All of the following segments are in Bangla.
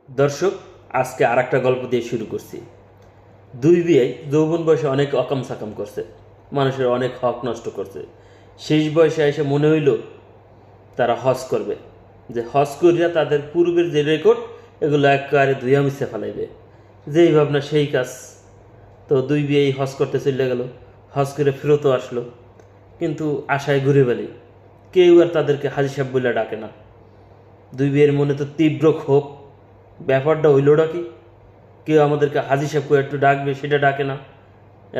দর্শক, আজকে আর একটা গল্প দিয়ে শুরু করছি। দুই বিয়ে যৌবন বয়সে অনেক অকাম সাকাম করছে, মানুষের অনেক হক নষ্ট করছে। শেষ বয়সে এসে মনে হইল তারা হজ করবে, যে হজ করিয়া তাদের পূর্বের যে রেকর্ড এগুলো একেবারে ধুইয়া মিশে ফেলাইবে। যেই ভাবনা সেই কাজ। তো দুই বিয়েই হজ করতে চলে গেল, হজ করে ফেরতও আসলো, কিন্তু আশায় ঘুরে বেলি কেউ আর তাদেরকে হাজি সাহেব বলে ডাকে না। দুই বিয়ের মনে তো তীব্র ক্ষোভ, ব্যাপারটা হইলটা কি, কেউ আমাদেরকে হাজি সাহেব করে একটু ডাকবে সেটা ডাকে না।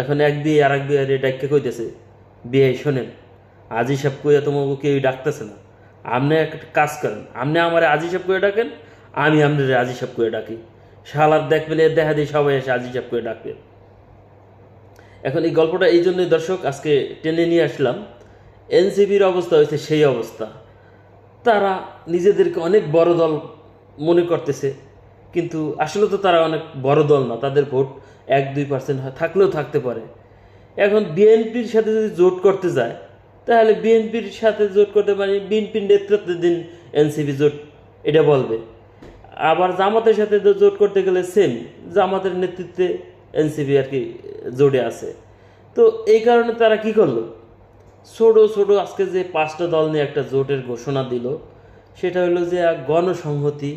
এখন এক বিয়ে আর এক বিয়ে ডাককে কইতেছে, বিয়ে শোনেন, হাজি সাহেব কইয়া তোমাকে কেউ ডাকতেছে না, আপনি একটা কাজ করেন, আপনি আমার হাজি সাহেব করে ডাকেন, আমি আপনার হাজি সাহেব করে ডাকি। শালার দেখ পেলে দেখা দিই সবাই এসে হাজি সাহেব করে ডাকবে। এখন এই গল্পটা এই জন্যই দর্শক আজকে টেনে নিয়ে আসলাম। এনসিপির অবস্থা হয়েছে সেই অবস্থা, তারা নিজেদেরকে অনেক বড় দল মনে করতেছে, কিন্তু আসলে তো তারা অনেক বড় দল না, তাদের ভোট 1-2% থাকলেও থাকতে পারে। এখন বিএনপির সাথে যদি জোট করতে যায়, তাহলে বিএনপির সাথে জোট করতে পারি, বিএনপির নেতৃত্বাধীন এনসিপি জোট এটা বলবে। আবার জামাতের সাথে জোট করতে গেলে সেম, জামাতের নেতৃত্বে এনসিপি আর কি জোটে আছে। তো এই কারণে তারা কি করলো, ছোটো ছোটো আজকে যে 5টা দল নিয়ে একটা জোটের ঘোষণা দিল, সেটা হলো যে গণসংহতি,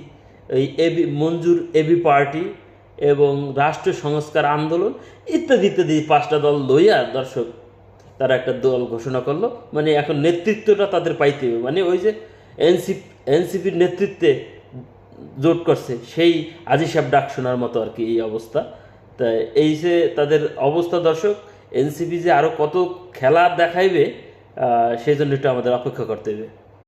এই মঞ্জুর এবি পার্টি এবং রাষ্ট্র সংস্কার আন্দোলন ইত্যাদি ইত্যাদি 5টা দল লইয়া দর্শক তারা একটা দল ঘোষণা করলো। মানে এখন নেতৃত্বটা তাদের পাইতে হবে, মানে ওই যে এনসিপির নেতৃত্বে জোট করছে সেই আজি সাহেব ডাক শোনার মতো আর কি এই অবস্থা। তাই এই যে তাদের অবস্থা দর্শক, এনসিপি যে আরও কত খেলা দেখাইবে সেই জন্য একটু আমাদের অপেক্ষা করতে হবে।